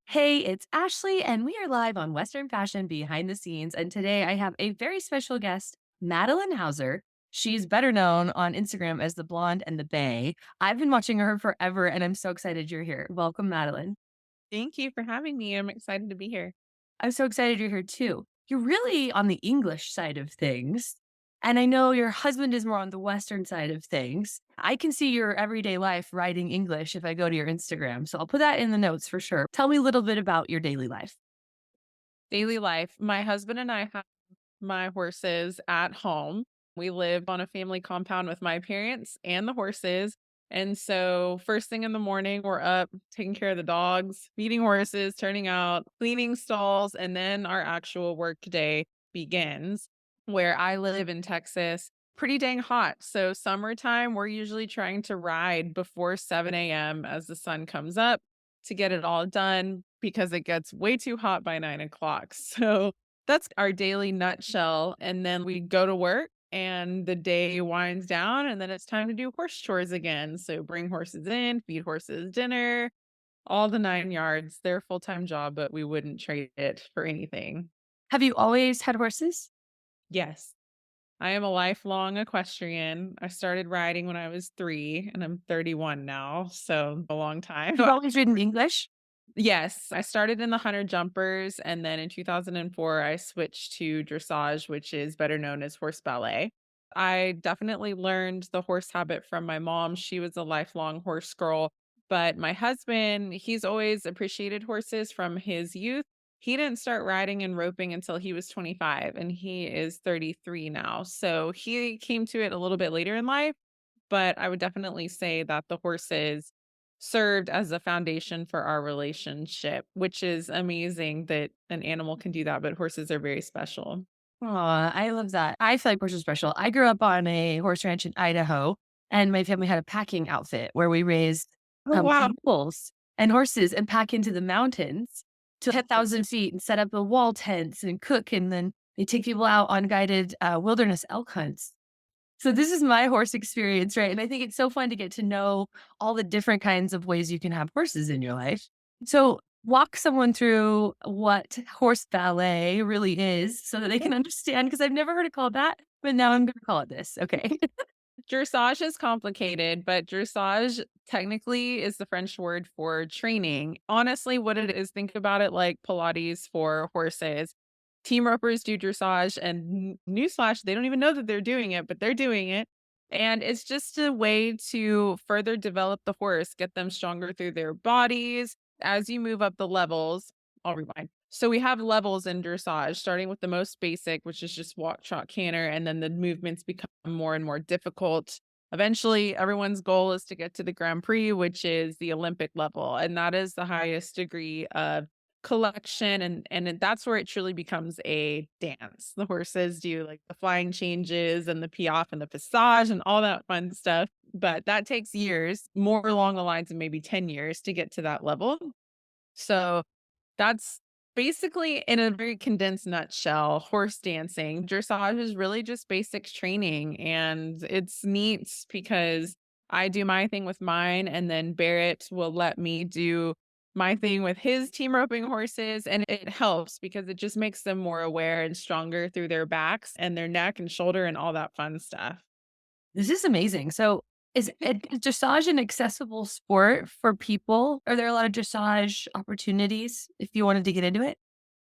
Hey, it's Ashley, and we are live on Western Fashion Behind the Scenes. And today I have a very special guest, Madeline Hauser. She's better known on Instagram as the Blonde and the Bay. I've been watching her forever, and I'm so excited you're here. Welcome, Madeline. Thank you for having me. I'm excited to be here. I'm so excited you're here too. You're really on the English side of things. And I know your husband is more on the Western side of things. I can see your everyday life writing English if I go to your Instagram. So I'll put that in the notes for sure. Tell me a little bit about your daily life. Daily life. My husband and I have my horses at home. We live on a family compound with my parents and the horses. And so, first thing in the morning, we're up taking care of the dogs, feeding horses, turning out, cleaning stalls, and then our actual work day begins. Where I live in Texas, pretty dang hot. So, summertime, we're usually trying to ride before 7 a.m. as the sun comes up to get it all done because it gets way too hot by 9 o'clock. So, that's our daily nutshell, and then we go to work, and the day winds down, and then it's time to do horse chores again. So bring horses in, feed horses dinner, all the 9 yards. They're a full-time job, but we wouldn't trade it for anything. Have you always had horses? Yes, I am a lifelong equestrian. I started riding when I was 3, and I'm 31 now, so a long time. You've always ridden English? Yes, I started in the hunter jumpers, and then in 2004, I switched to dressage, which is better known as horse ballet. I definitely learned the horse habit from my mom. She was a lifelong horse girl, but my husband, he's always appreciated horses from his youth. He didn't start riding and roping until he was 25, and he is 33 now. So he came to it a little bit later in life, but I would definitely say that the horses served as a foundation for our relationship, which is amazing that an animal can do that, but horses are very special. Aw, I love that. I feel like horses are special. I grew up on a horse ranch in Idaho, and my family had a packing outfit where we raised Oh, wow. bulls and horses and pack into the mountains to 10,000 feet and set up the wall tents and cook. And then they take people out on guided wilderness elk hunts. So this is my horse experience, right? And I think it's so fun to get to know all the different kinds of ways you can have horses in your life. So walk someone through what horse ballet really is so that they can understand, because I've never heard it called that, but now I'm going to call it this. Okay. Dressage is complicated, but dressage technically is the French word for training. Honestly, what it is, think about it like Pilates for horses. Team ropers do dressage, and newsflash, they don't even know that they're doing it, but they're doing it. And it's just a way to further develop the horse, get them stronger through their bodies. As you move up the levels, I'll rewind. So we have levels in dressage, starting with the most basic, which is just walk, trot, canter, and then the movements become more and more difficult. Eventually, everyone's goal is to get to the Grand Prix, which is the Olympic level, and that is the highest degree of collection, that's where it truly becomes a dance. The horses do like the flying changes and the piaffe and the passage and all that fun stuff, but that takes years, more along the lines of maybe 10 years to get to that level. So that's basically, in a very condensed nutshell, horse dancing. Dressage is really just basic training, and it's neat because I do my thing with mine, and then Barrett will let me do my thing with his team roping horses. And it helps because it just makes them more aware and stronger through their backs and their neck and shoulder and all that fun stuff. This is amazing. So is dressage an accessible sport for people? Are there a lot of dressage opportunities if you wanted to get into it?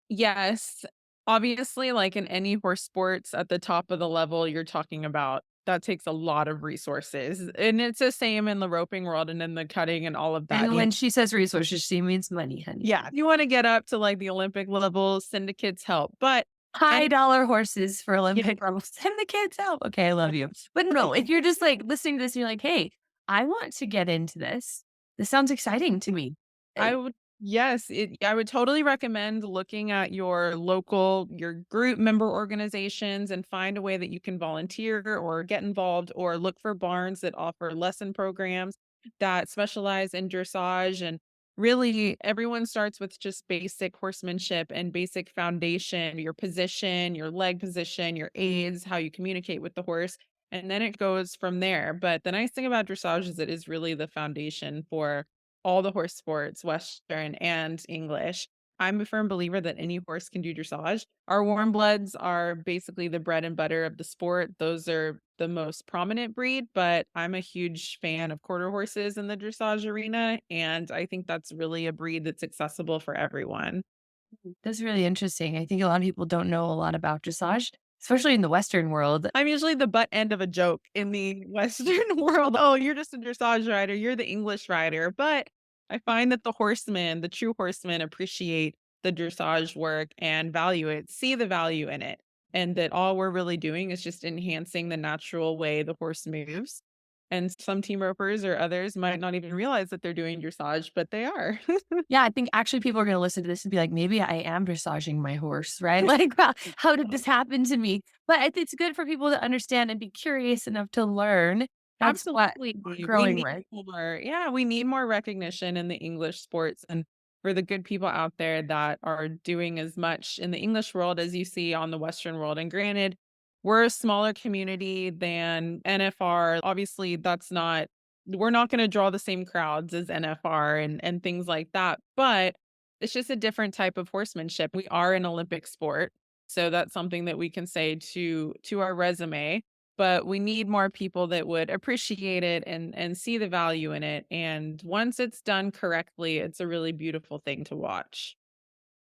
Yes. Obviously, like in any horse sports at the top of the level you're talking about, that takes a lot of resources. And it's the same in the roping world and in the cutting and all of that. And when she says resources, she means money, honey. Yeah, you want to get up to like the Olympic level, syndicates help. But High and dollar horses for yeah, Olympic levels. Send the kids out. Okay, I love you. But no, if you're just like listening to this and you're like, hey, I want to get into this. This sounds exciting to me. Uh, I would yes, I would totally recommend looking at your local, your group member organizations and find a way that you can volunteer or get involved or look for barns that offer lesson programs that specialize in dressage. And really, everyone starts with just basic horsemanship and basic foundation, your position, your leg position, your aids, how you communicate with the horse. And then it goes from there. But the nice thing about dressage is it is really the foundation for all the horse sports, Western and English. I'm a firm believer that any horse can do dressage. Our warm bloods are basically the bread and butter of the sport. Those are the most prominent breed, but I'm a huge fan of quarter horses in the dressage arena. And I think that's really a breed that's accessible for everyone. That's really interesting. I think a lot of people don't know a lot about dressage, especially in the Western world. I'm usually the butt end of a joke in the Western world. Oh, you're just a dressage rider. You're the English rider. But I find that the horsemen, the true horsemen, appreciate the dressage work and value it, see the value in it. And that all we're really doing is just enhancing the natural way the horse moves. And some team ropers or others might not even realize that they're doing dressage, but they are. Yeah, I think actually people are gonna listen to this and be like, "Maybe I am dressaging my horse," right? Like, how did this happen to me?" But it's good for people to understand and be curious enough to learn. That's what Absolutely. we're We growing need with. more yeah, we need more recognition in the English sports and for the good people out there that are doing as much in the English world as you see on the Western world. And granted, we're a smaller community than NFR. Obviously, that's not we're not gonna draw the same crowds as NFR and things like that, but it's just a different type of horsemanship. We are an Olympic sport, so that's something that we can say to our resume, but we need more people that would appreciate it and see the value in it, and once it's done correctly, it's a really beautiful thing to watch.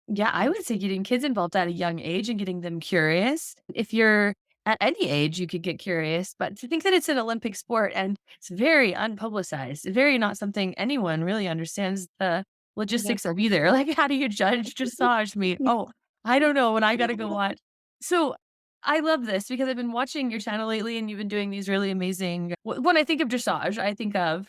Yeah, I would say getting kids involved at a young age and getting them curious. If you're at any age, you could get curious, but to think that it's an Olympic sport and it's very unpublicized, very not something anyone really understands the Yeah. logistics of either. Like, how do you judge dressage meet? Oh, I don't know. And I got to go watch. So I love this because I've been watching your channel lately and you've been doing these really amazing. When I think of dressage, I think of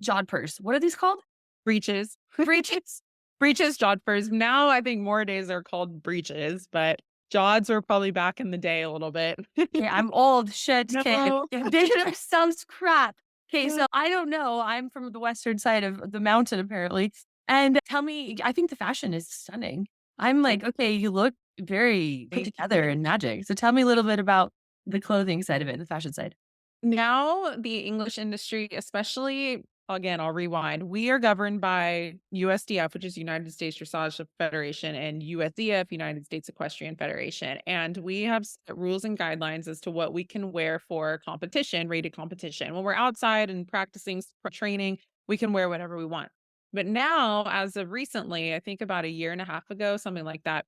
jodhpurs. What are these called? Breeches. Breeches. Breeches, jodhpurs. Now I think more days are called breeches, but jods were probably back in the day a little bit. Okay, I'm old. Shit. Okay. No. Data sounds crap. Okay, so I don't know. I'm from the western side of the mountain, apparently. And tell me, I think the fashion is stunning. I'm like, okay, you look very put Thank together you. and magic. So tell me a little bit about the clothing side of it, the fashion side. Now, the English industry, especially again, I'll rewind. We are governed by USDF, which is United States Dressage Federation, and USDF, United States Equestrian Federation. And we have set rules and guidelines as to what we can wear for competition, rated competition. When we're outside and practicing training, we can wear whatever we want. But now, as of recently, I think about a year and a half ago, something like that,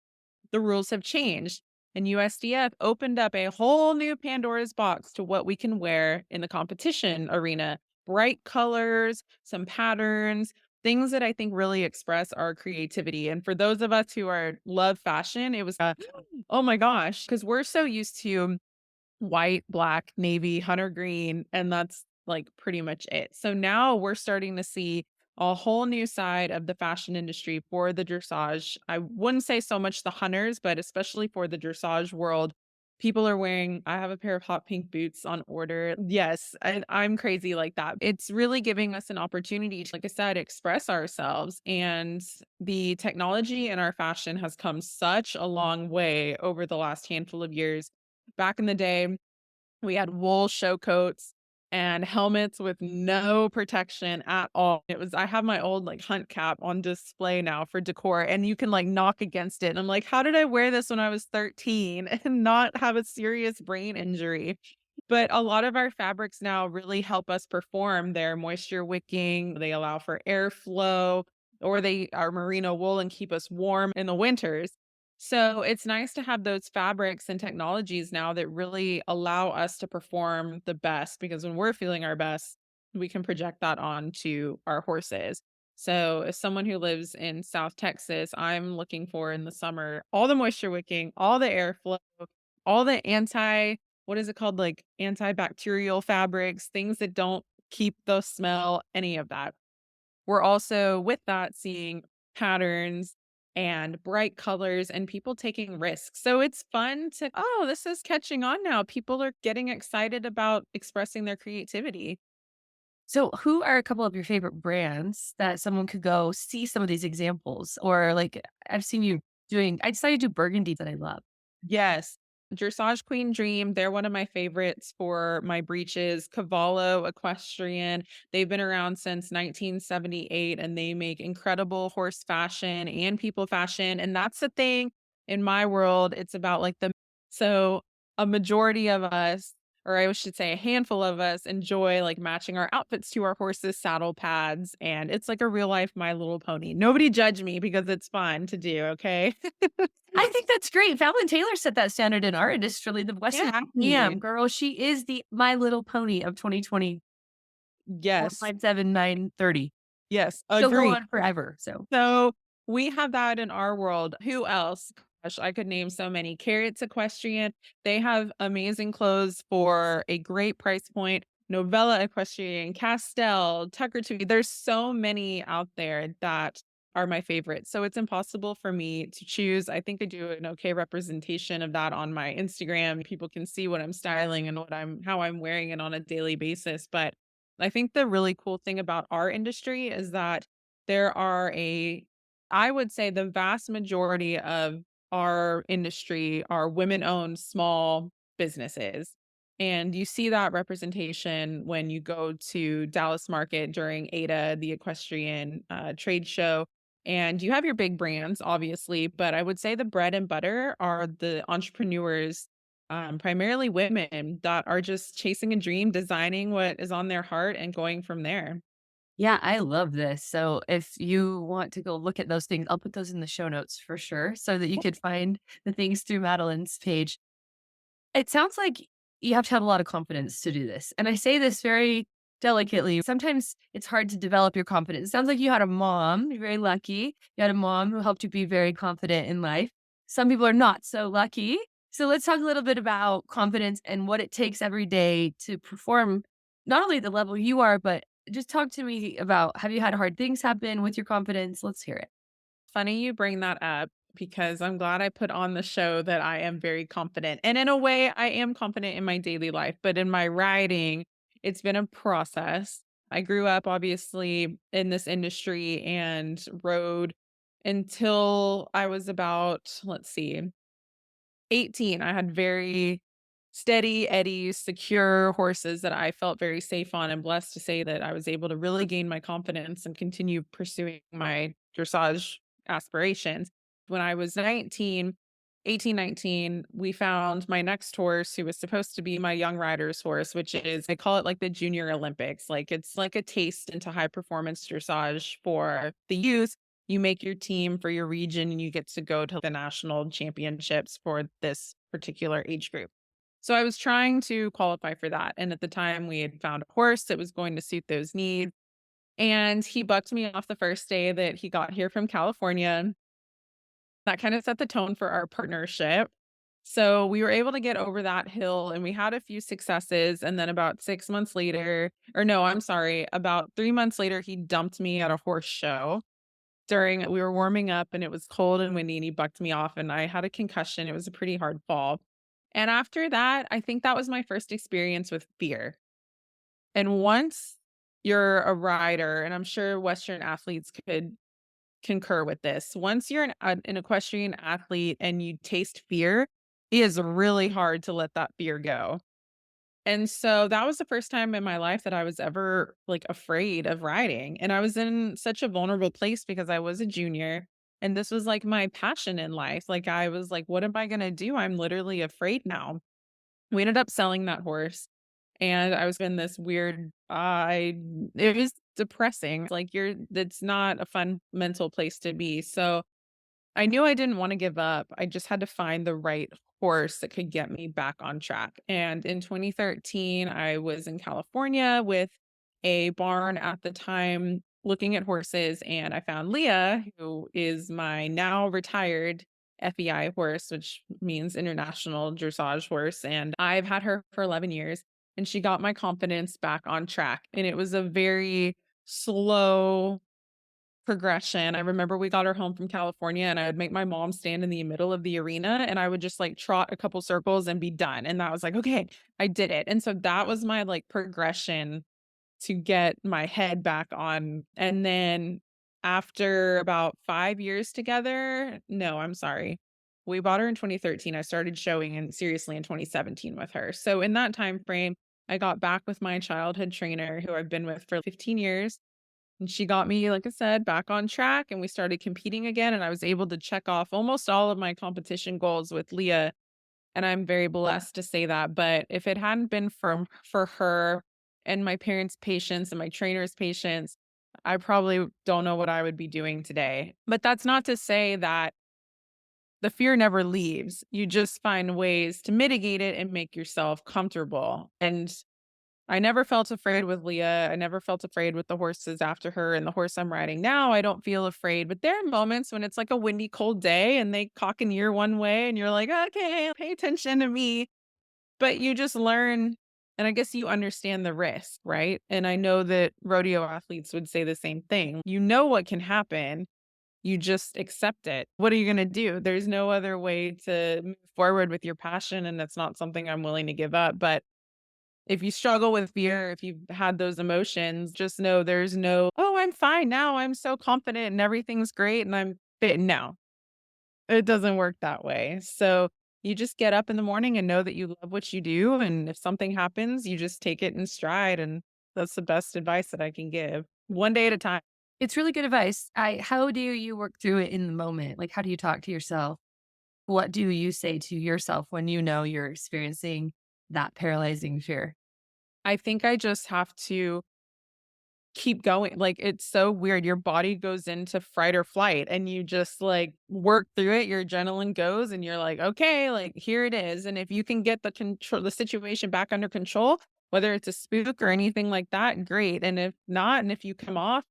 the rules have changed. And USDF opened up a whole new Pandora's box to what we can wear in the competition arena. Bright colors, some patterns, things that I think really express our creativity. And for those of us who are love fashion, it was oh my gosh, because we're so used to white, black, navy, hunter green, and that's like pretty much it. So now we're starting to see a whole new side of the fashion industry for the dressage. I wouldn't say so much the hunters, but especially for the dressage world. People are wearing, I have a pair of hot pink boots on order. Yes, I'm crazy like that. It's really giving us an opportunity to, like I said, express ourselves. And the technology in our fashion has come such a long way over the last handful of years. Back in the day, we had wool show coats and helmets with no protection at all. It was I have my old, like, hunt cap on display now for decor, and you can, like, knock against it, and I'm like, "How did I wear this when I was 13 and not have a serious brain injury?" But a lot of our fabrics now really help us perform. They're moisture wicking, they allow for airflow, or they are merino wool and keep us warm in the winters. So it's nice to have those fabrics and technologies now that really allow us to perform the best because when we're feeling our best, we can project that onto our horses. So, as someone who lives in South Texas, I'm looking for in the summer all the moisture wicking, all the airflow, all the what is it called? Like antibacterial fabrics, things that don't keep the smell, any of that. We're also with that seeing patterns and bright colors and people taking risks. So it's fun to, oh, this is catching on now. People are getting excited about expressing their creativity. So, who are a couple of your favorite brands that someone could go see some of these examples? Or like I've seen you doing, I saw you do burgundy that I love. Yes. Dressage Queen Dream, they're one of my favorites for my breeches. Cavallo Equestrian, they've been around since 1978 and they make incredible horse fashion and people fashion. And that's the thing in my world, it's about like the so a majority of us, or I should say a handful of us, enjoy like matching our outfits to our horses' saddle pads. And it's like a real life My Little Pony. Nobody judge me because it's fun to do, okay? I think that's great. Fallon Taylor set that standard in our industry. The Western Yeah. PM girl, she is the My Little Pony of 2020, Yes. 457, 930. Yes, She'll go agreed. on forever. So So, we have that in our world. Who else? Gosh, I could name so many. Carrots Equestrian, they have amazing clothes for a great price point. Novella Equestrian, Castell, Tucker Tui, there's so many out there that are my favorites. So, it's impossible for me to choose. I think I do an okay representation of that on my Instagram. People can see what I'm styling and what I'm how I'm wearing it on a daily basis, but I think the really cool thing about our industry is that there are a I would say the vast majority of our industry are women-owned small businesses, and you see that representation when you go to Dallas Market during AETA, the equestrian, trade show, and you have your big brands, obviously, but I would say the bread and butter are the entrepreneurs, primarily women that are just chasing a dream, designing what is on their heart, and going from there. yeah, I love this. So if you want to go look at those things, I'll put those in the show notes for sure so that you could find the things through Madelyn's page. It sounds like you have to have a lot of confidence to do this. And I say this very delicately. Sometimes it's hard to develop your confidence. It sounds like you had a mom, you're very lucky. You had a mom who helped you be very confident in life. Some people are not so lucky. So let's talk a little bit about confidence and what it takes every day to perform not only the level you are, but just talk to me about, have you had hard things happen with your confidence? Let's hear it. Funny you bring that up because I'm glad I put on the show that I am very confident. And in a way, I am confident in my daily life, but in my writing, it's been a process. I grew up obviously in this industry and rode until I was about, let's see, 18. I had very steady eddies, secure horses that I felt very safe on. I'm blessed to say that I was able to really gain my confidence and continue pursuing my dressage aspirations. When I was 19, we found my next horse who was supposed to be my young rider's horse, which is, I call it like the Junior Olympics. Like it's like a taste into high performance dressage for the youth. You make your team for your region and you get to go to the national championships for this particular age group. So I was trying to qualify for that. And at the time, we had found a horse that was going to suit those needs. And he bucked me off the first day that he got here from California. That kind of set the tone for our partnership. So we were able to get over that hill and we had a few successes. And then about 6 months later, or no, I'm sorry, about 3 months later, he dumped me at a horse show during we were warming up and it was cold and windy and he bucked me off and I had a concussion. It was a pretty hard fall. And after that, I think that was my first experience with fear. And once you're a rider, and I'm sure Western athletes could concur with this, once you're an equestrian athlete and you taste fear, it is really hard to let that fear go. And so that was the first time in my life that I was ever, like, afraid of riding, and I was in such a vulnerable place because I was a junior, and this was, like, my passion in life, like, I was like, "What am I gonna do? I'm literally afraid now." We ended up selling that horse, and I was in this weird I it was depressing, like, that's not a fun mental place to be, so I knew I didn't wanna give up. I just had to find the right horse that could get me back on track. And in 2013, I was in California with a barn at the time looking at horses, and I found Leah, who is my now retired FEI horse, which means International Dressage Horse. And I've had her for 11 years, and she got my confidence back on track. And it was a very slow progression. I remember we got her home from California and I would make my mom stand in the middle of the arena and I would just like trot a couple circles and be done. And that was like, okay, I did it. And so that was my like progression to get my head back on. And then after about 5 years together, no, I'm sorry. We bought her in 2013. I started showing and seriously in 2017 with her. So in that time frame, I got back with my childhood trainer who I've been with for 15 years. And she got me, like I said, back on track and we started competing again. And I was able to check off almost all of my competition goals with Leah. And I'm very blessed to say that. But if it hadn't been for her and my parents' patience and my trainer's patience, I probably don't know what I would be doing today. But that's not to say that the fear never leaves. You just find ways to mitigate it and make yourself comfortable. And I never felt afraid with Leah. I never felt afraid with the horses after her and the horse I'm riding now. I don't feel afraid, but there are moments when it's like a windy, cold day and they cock an ear one way and you're like, okay, pay attention to me. But you just learn. And I guess you understand the risk, right? And I know that rodeo athletes would say the same thing. You know what can happen. You just accept it. What are you going to do? There's no other way to move forward with your passion. And that's not something I'm willing to give up. But if you struggle with fear, if you've had those emotions, just know there's no, "Oh, I'm fine now. I'm so confident and everything's great and I'm fit." No, it doesn't work that way. So, you just get up in the morning and know that you love what you do, and if something happens, you just take it in stride, and that's the best advice that I can give. One day at a time. It's really good advice. How do you work through it in the moment? Like, how do you talk to yourself? What do you say to yourself when you know you're experiencing that paralyzing fear? I think I just have to keep going. Like, it's so weird. Your body goes into fight or flight and you just like work through it. Your adrenaline goes and you're like, okay, like here it is. And if you can get the situation back under control, whether it's a spook or anything like that, great. And if not, and if you come off,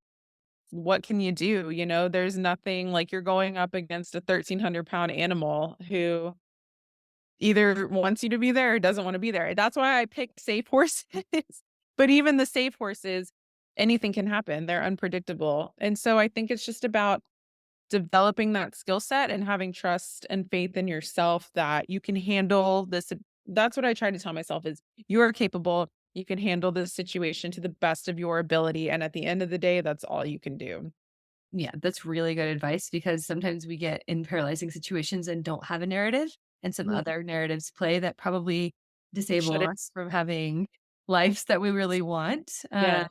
what can you do? There's nothing like you're going up against a 1,300-pound animal who either wants you to be there or doesn't wanna be there. That's why I picked safe horses. But even the safe horses, anything can happen. They're unpredictable. And so I think it's just about developing that skill set and having trust and faith in yourself that you can handle this. That's what I try to tell myself is you are capable. You can handle this situation to the best of your ability. And at the end of the day, that's all you can do. Yeah, that's really good advice because sometimes we get in paralyzing situations and don't have a narrative, and some Mhm. other narratives play that probably disable Shouldn't. us from having lives that we really want. Yeah.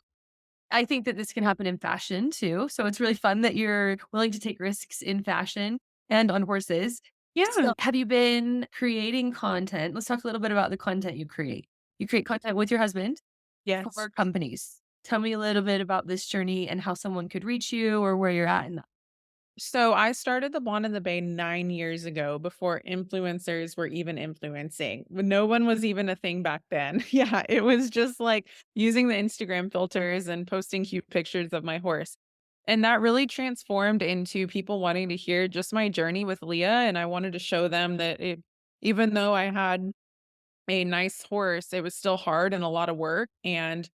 I think that this can happen in fashion too. So it's really fun that you're willing to take risks in fashion and on horses. Yeah. So have you been creating content? Let's talk a little bit about the content you create. You create content with your husband Yes. for companies. Tell me a little bit about this journey and how someone could reach you or where you're at in that. So I started the Blonde in the Bay 9 years ago before influencers were even influencing. When no one was even a thing back then. Yeah, it was just like using the Instagram filters and posting cute pictures of my horse. And that really transformed into people wanting to hear just my journey with Leah. And I wanted to show them that even though I had a nice horse, it was still hard and a lot of work. And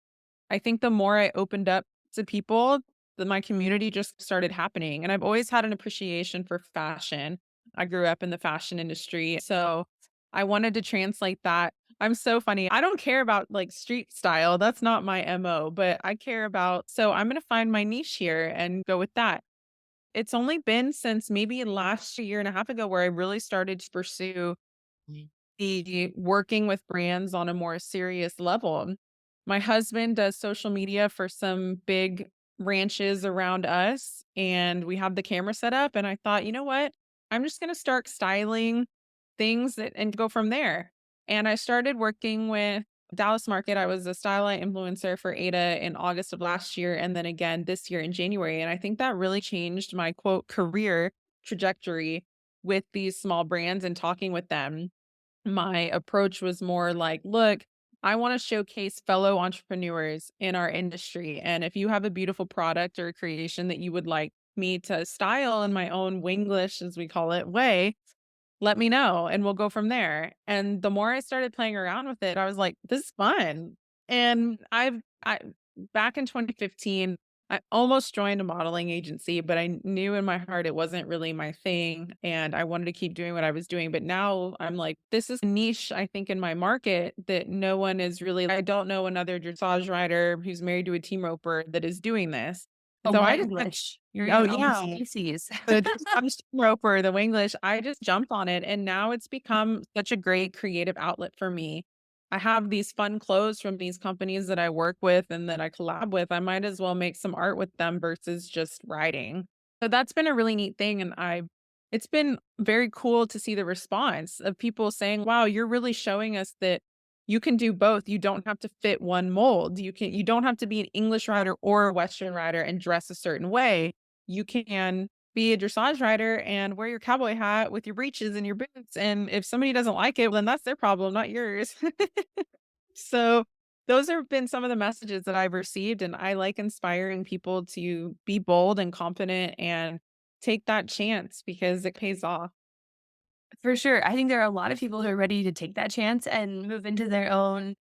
I think the more I opened up to people, my community just started happening, and I've always had an appreciation for fashion. I grew up in the fashion industry, so I wanted to translate that. I'm so funny. I don't care about, like, street style, that's not my MO, but I care about so I'm gonna find my niche here and go with that. It's only been since maybe last year and a half ago where I really started to pursue the working with brands on a more serious level. My husband does social media for some big ranches around us, and we have the camera set up. And I thought, you know what? I'm just going to start styling things and go from there. And I started working with Dallas Market. I was a style influencer for AETA in August of last year, and then again this year in January. And I think that really changed my quote career trajectory with these small brands and talking with them. My approach was more like, look, I want to showcase fellow entrepreneurs in our industry. And if you have a beautiful product or a creation that you would like me to style in my own Winglish, as we call it, way, let me know and we'll go from there. And the more I started playing around with it, I was like, this is fun. And I back in 2015, I almost joined a modeling agency, but I knew in my heart it wasn't really my thing and I wanted to keep doing what I was doing. But now I'm like, this is a niche, I think, in my market that no one is really I don't know another dressage rider who's married to a team roper that is doing this. Oh, So I just Wenglish. You're oh, your own yeah. species. The Dressage roper, the Winglish, I just jumped on it, and now it's become such a great creative outlet for me. I have these fun clothes from these companies that I work with and that I collab with. I might as well make some art with them versus just writing. So that's been a really neat thing, and I it's been very cool to see the response of people saying, "Wow, you're really showing us that you can do both. You don't have to fit one mold. You don't have to be an English rider or a Western rider and dress a certain way. You can be a dressage rider and wear your cowboy hat with your breeches and your boots, and if somebody doesn't like it, well, then that's their problem, not yours." So, those have been some of the messages that I've received, and I like inspiring people to be bold and confident and take that chance because it pays off. For sure. I think there are a lot of people who are ready to take that chance and move into their own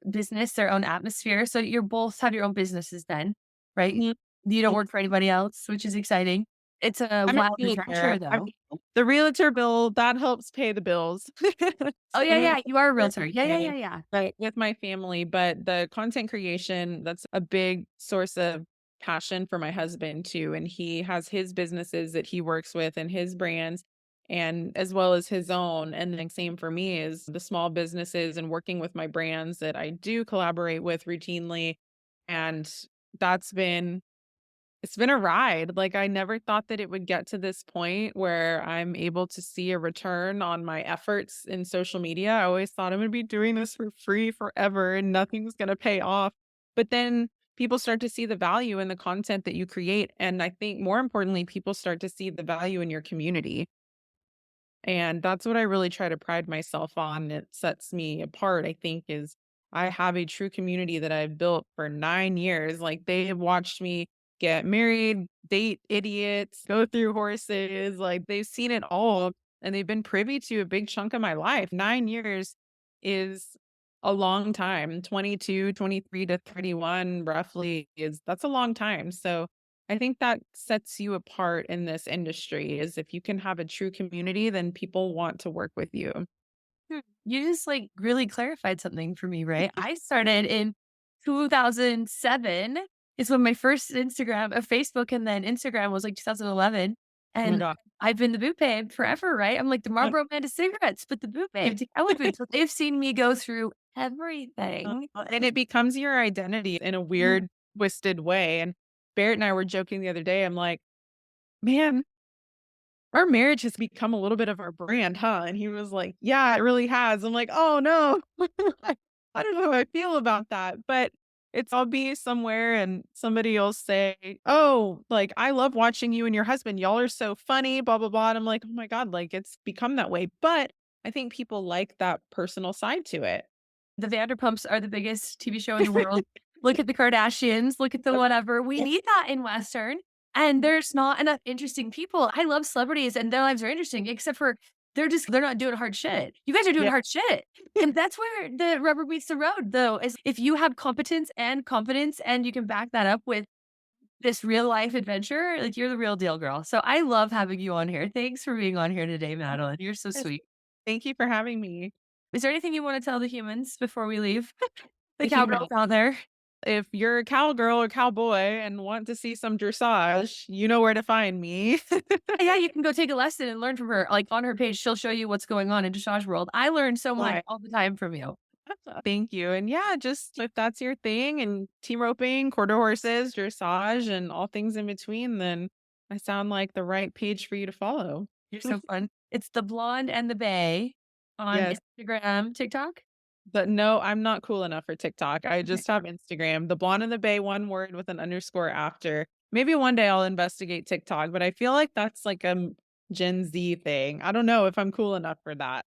business, their own atmosphere. So you're both have your own businesses then, right? Mhm. You don't work for anybody else, which is exciting. It's a I'm a wild realtor. adventure though. The realtor bill, that helps pay the bills. Oh So yeah, I'm yeah. You are a able realtor. to Yeah, yeah, pay, yeah, yeah. but with my family, but the content creation, that's a big source of passion for my husband too, and he has his businesses that he works with and his brands and as well as his own, and then same for me is the small businesses and working with my brands that I do collaborate with routinely, and that's been it's been a ride. Like, I never thought that it would get to this point where I'm able to see a return on my efforts in social media. I always thought I'm gonna be doing this for free forever and nothing's gonna pay off. But then people start to see the value in the content that you create. And I think more importantly, people start to see the value in your community. And that's what I really try to pride myself on. It sets me apart, I think, is I have a true community that I've built for 9 years. Like, they have watched me get married, date idiots, go through horses, like, they've seen it all, and they've been privy to a big chunk of my life. 9 years is a long time. 22, 23 to 31 roughly is that's a long time. So I think that sets you apart in this industry is if you can have a true community, then people want to work with you. You just like really clarified something for me, right? I started in 2007 is when my first Instagram, Facebook, and then Instagram was like 2011. Oh my And god. I've been the boot babe forever, right? I'm like the Marlboro man to cigarettes, but the boot babe to cowboy boots. So they've seen me go through everything. And it becomes your identity in a weird, twisted way. And Barrett and I were joking the other day. I'm like, man, our marriage has become a little bit of our brand, huh? And he was like, "Yeah, it really has." I'm like, "Oh, no." I I don't know how I feel about that, but I'll be somewhere and somebody will say, "Oh, like, I love watching you and your husband. Y'all are so funny, blah, blah, blah." And I'm like, "Oh my god, like, it's become that way." But I think people like that personal side to it. The Vanderpumps are the biggest TV show in the world. Look at the Kardashians, look at the whatever. We need that in Western, and there's not enough interesting people. I love celebrities and their lives are interesting, except for they're not doing hard shit. You guys are doing Yeah. hard shit. And that's where the rubber meets the road, though, is if you have competence and confidence and you can back that up with this real life adventure, like you're the real deal, girl. So I love having you on here. Thanks for being on here today, Madeline. You're so Yes. sweet. Thank you for having me. Is there anything you want to tell the humans before we leave? The The human cowgirls out there. if you're a cowgirl or cowboy and want to see some dressage, you know where to find me. Yeah, you can go take a lesson and learn from her. Like, on her page, she'll show you what's going on in dressage world. I learn so much Right. all the time from you. Thank you. And yeah, just if that's your thing and team roping, quarter horses, dressage, and all things in between, then I sound like the right page for you to follow. You're so fun. It's The Blonde and the Bay on Yes. Instagram, TikTok? But no, I'm not cool enough for TikTok. I Okay. just have Instagram. The blonde and the bay, one word with an underscore after. Maybe one day I'll investigate TikTok, but I feel like that's like a Gen Z thing. I don't know if I'm cool enough for that.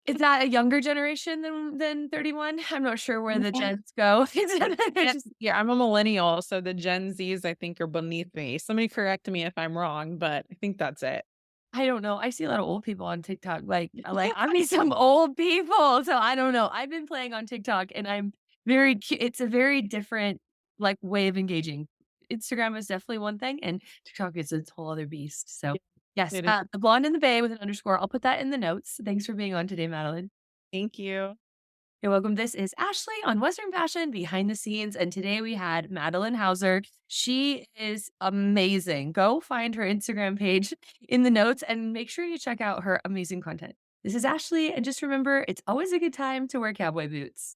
Is that a younger generation than 31? I'm not sure where the gens go. They're Yeah, just yeah, I'm a millennial, so the Gen Zs I think are beneath me. Somebody correct me if I'm wrong, but I think that's it. I don't know. I see a lot of old people on TikTok. Like I meet some old people. So I don't know. I've been playing on TikTok and I'm it's a very different like way of engaging. Instagram is definitely one thing and TikTok is a whole other beast. So Yeah, yes, it is. the blonde in the bay with an underscore. I'll put that in the notes. Thanks for being on today, Madeline. Thank you. You're welcome. This is Ashley on Western Fashion Behind the Scenes, and today we had Madeline Hauser. She is amazing. Go find her Instagram page in the notes and make sure you check out her amazing content. This is Ashley, and just remember, it's always a good time to wear cowboy boots.